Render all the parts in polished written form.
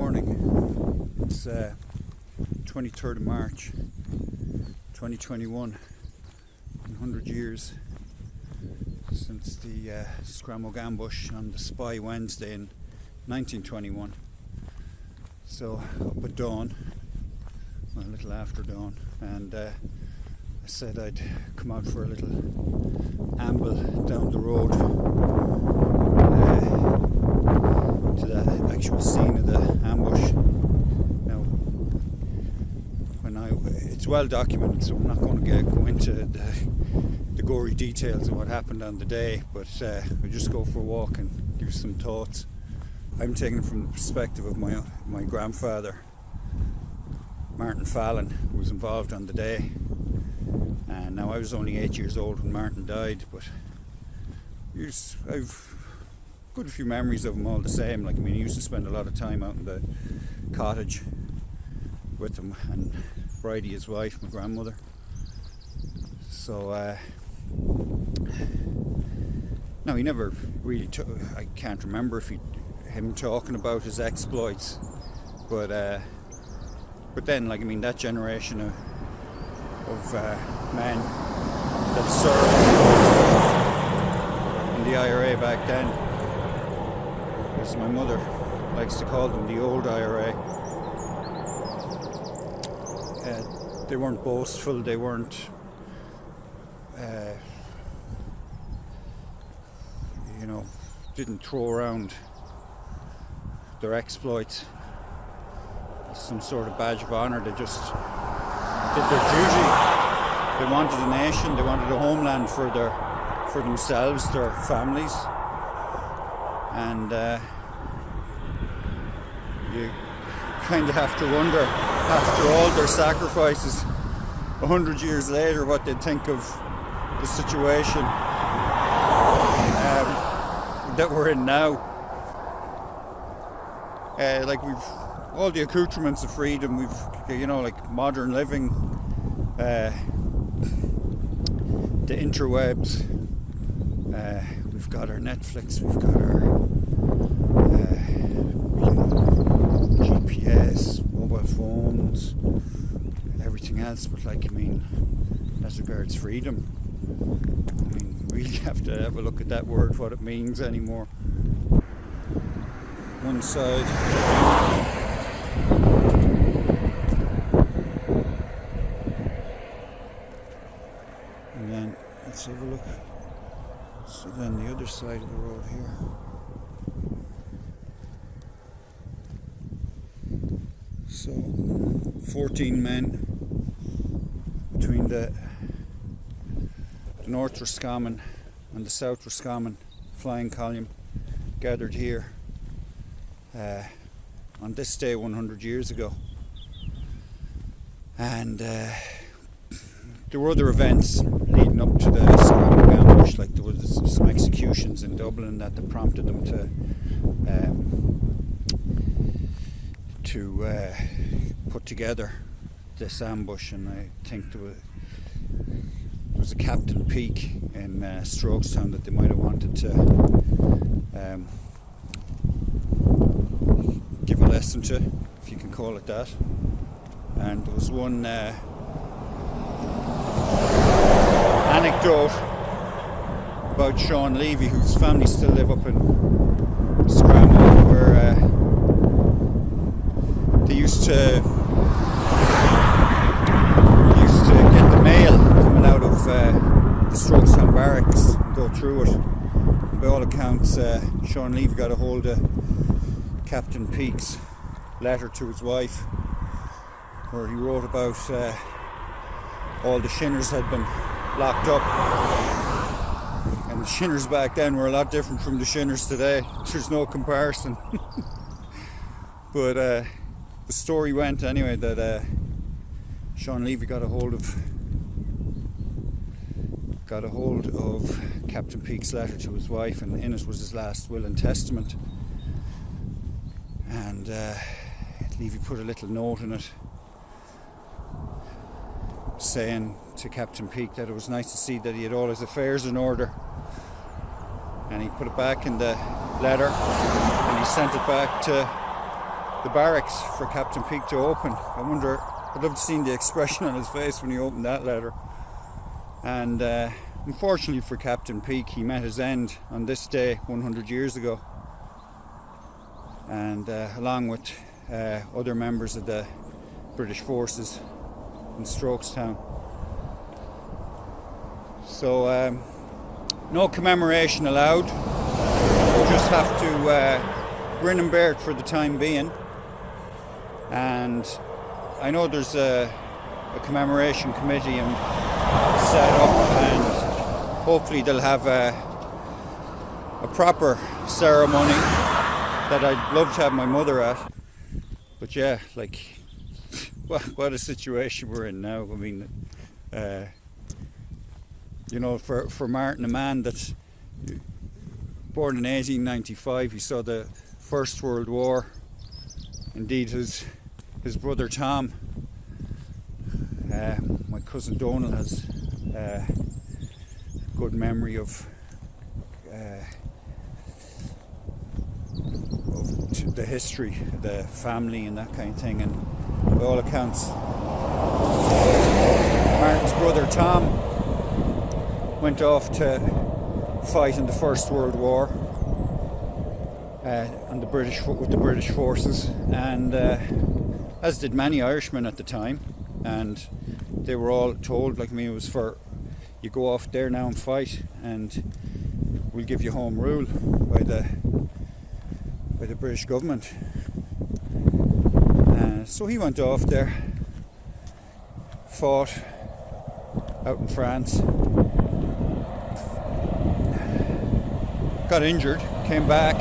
morning. It's 23rd of March 2021. 100 years since the Scramoge Ambush on the Spy Wednesday in 1921. So up at dawn, a little after dawn, and I said I'd come out for a little amble down the road to the actual scene of the ambush. Now, it's well documented, so I'm not going to go into the gory details of what happened on the day, but we just go for a walk and give some thoughts. I'm taking it from the perspective of my grandfather, Martin Fallon, who was involved on the day. And now I was only 8 years old when Martin died, but I've got a few memories of him all the same. He used to spend a lot of time out in the cottage with him, and Bridie, his wife, my grandmother. So no, he never really I can't remember him talking about his exploits, but then that generation of men that served in the IRA back then, as my mother likes to call them, the old IRA. They weren't boastful, they weren't didn't throw around their exploits as some sort of badge of honour. They just did their duty. They wanted a nation, they wanted a homeland for themselves, their families, and you kind of have to wonder, after all their sacrifices 100 years later, what they'd think of the situation that we're in now. We've all the accoutrements of freedom. We've modern living, the interwebs. We've got our Netflix. We've got our GPS, mobile phones, everything else. But as regards freedom, we really have to have a look at that word, what it means anymore. One side. And then let's have a look. So then the other side of the road here. So 14 men between the North Roscommon and the South Roscommon flying column gathered here on this day 100 years ago. And there were other events leading up to the Scramoge Ambush, there was some executions in Dublin that prompted them to put together this ambush. And I think there was a Captain Peak in Strokestown that they might have wanted to give a lesson to, if you can call it that. And there was one anecdote about Sean Levy, whose family still live up in Scramoge, where they used to get the mail coming out of the Strokestown barracks and go through it. And by all accounts, Sean Levy got a hold of Captain Peake's letter to his wife, where he wrote about all the shinners had been locked up. And the shinners back then were a lot different from the shinners today. There's no comparison. But the story went anyway that Sean Levy got a hold of Captain Peake's letter to his wife, and in it was his last will and testament. And Levy put a little note in it saying to Captain Peake that it was nice to see that he had all his affairs in order, and he put it back in the letter and he sent it back to the barracks for Captain Peake to open. I wonder, I'd love to see the expression on his face when he opened that letter. And unfortunately for Captain Peake, he met his end on this day 100 years ago. And along with other members of the British forces in Strokestown. So no commemoration allowed. We'll just have to grin and bear it for the time being. And I know there's a commemoration committee set up, and hopefully they'll have a proper ceremony that I'd love to have my mother at. But yeah, like, what a situation we're in now. I mean, you know, for Martin, a man that's born in 1895, he saw the First World War. Indeed, his brother Tom, my cousin Donal, has a good memory of the history of the family and that kind of thing. And by all accounts, Martin's brother Tom went off to fight in the First World War with the British forces, and as did many Irishmen at the time. And they were all told, like me, it was for, you go off there now and fight, and we'll give you home rule by the British government. So he went off there, fought out in France, got injured, came back,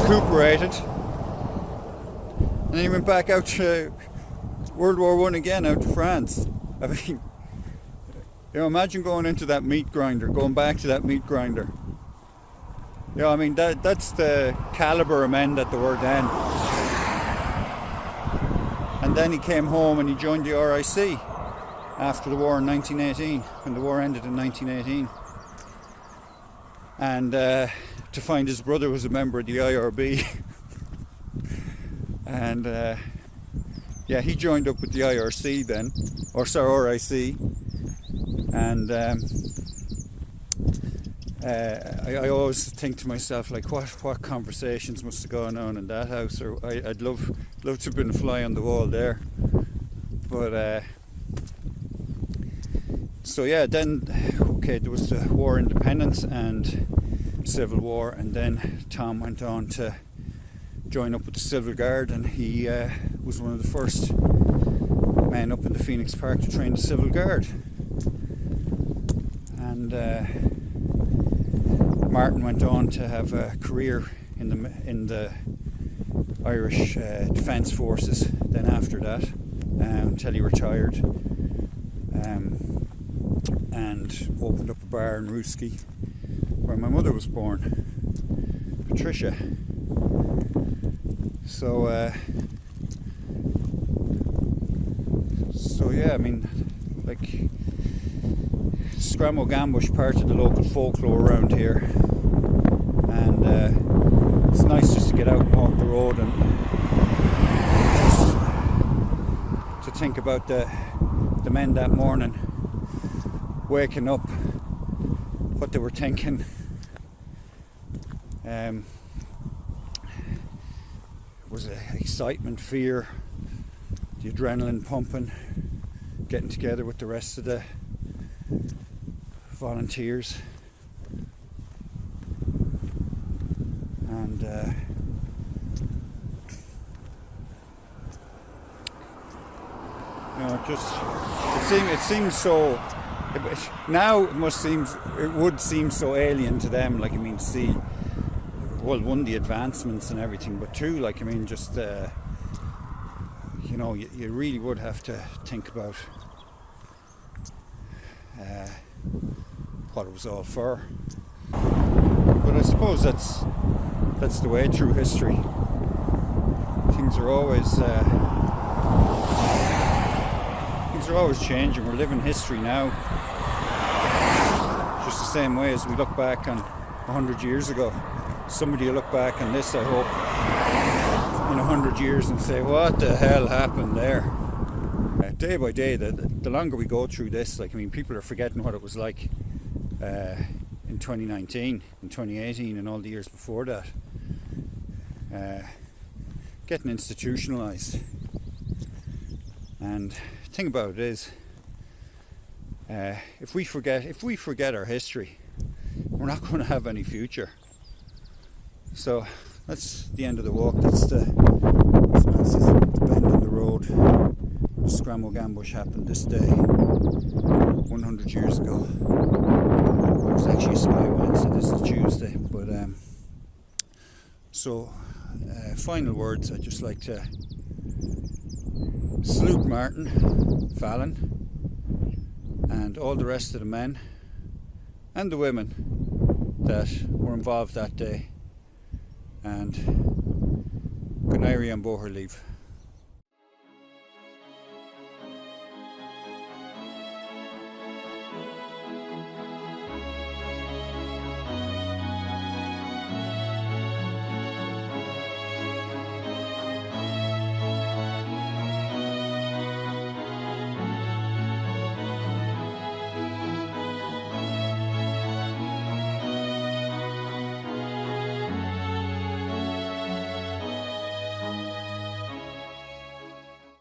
recuperated, and then he went back out to World War I again, out to France. I mean, you know, imagine going into that meat grinder, going back to that meat grinder. You know, I mean, that's the calibre of men that there were then. And then he came home and he joined the RIC after the war in 1918, when the war ended in 1918. And to find his brother was a member of the IRB. And yeah, he joined up with the IRC then, RIC. And I always think to myself, like, what conversations must have gone on in that house, or I'd love to have been a fly on the wall there. But so yeah, then there was the War of Independence and Civil War, and then Tom went on to join up with the Civil Guard, and he was one of the first men up in the Phoenix Park to train the Civil Guard. And Martin went on to have a career in the Irish Defence Forces then after that, until he retired, and opened up a bar in Roscommon where my mother was born, Patricia. So yeah, I mean, like, Scramoge Ambush, part of the local folklore around here, and it's nice just to get out and walk the road and just to think about the men that morning waking up, what they were thinking. Was it excitement, fear, the adrenaline pumping, getting together with the rest of the volunteers, and you know, it seems so. Now it would seem so alien to them. Like, I mean, see, well, one, the advancements and everything, but two, like, I mean, just you know, you really would have to think about what it was all for. But I suppose that's the way through history. Things are always changing. We're living history now, just the same way as we look back on 100 years ago. Somebody will look back on this, I hope, 100 years and say, what the hell happened there? Day by day, the longer we go through this, like, I mean, people are forgetting what it was like in 2019, in 2018, and all the years before that. Getting institutionalised. And the thing about it is, if we forget our history, we're not going to have any future. So that's the end of the walk. That's the bend in the road. The Scramoge Ambush happened this day 100 years ago. It was actually a spy Wednesday, this is Tuesday. But final words, I'd just like to salute Martin Fallon and all the rest of the men and the women that were involved that day. And good night and boher leave.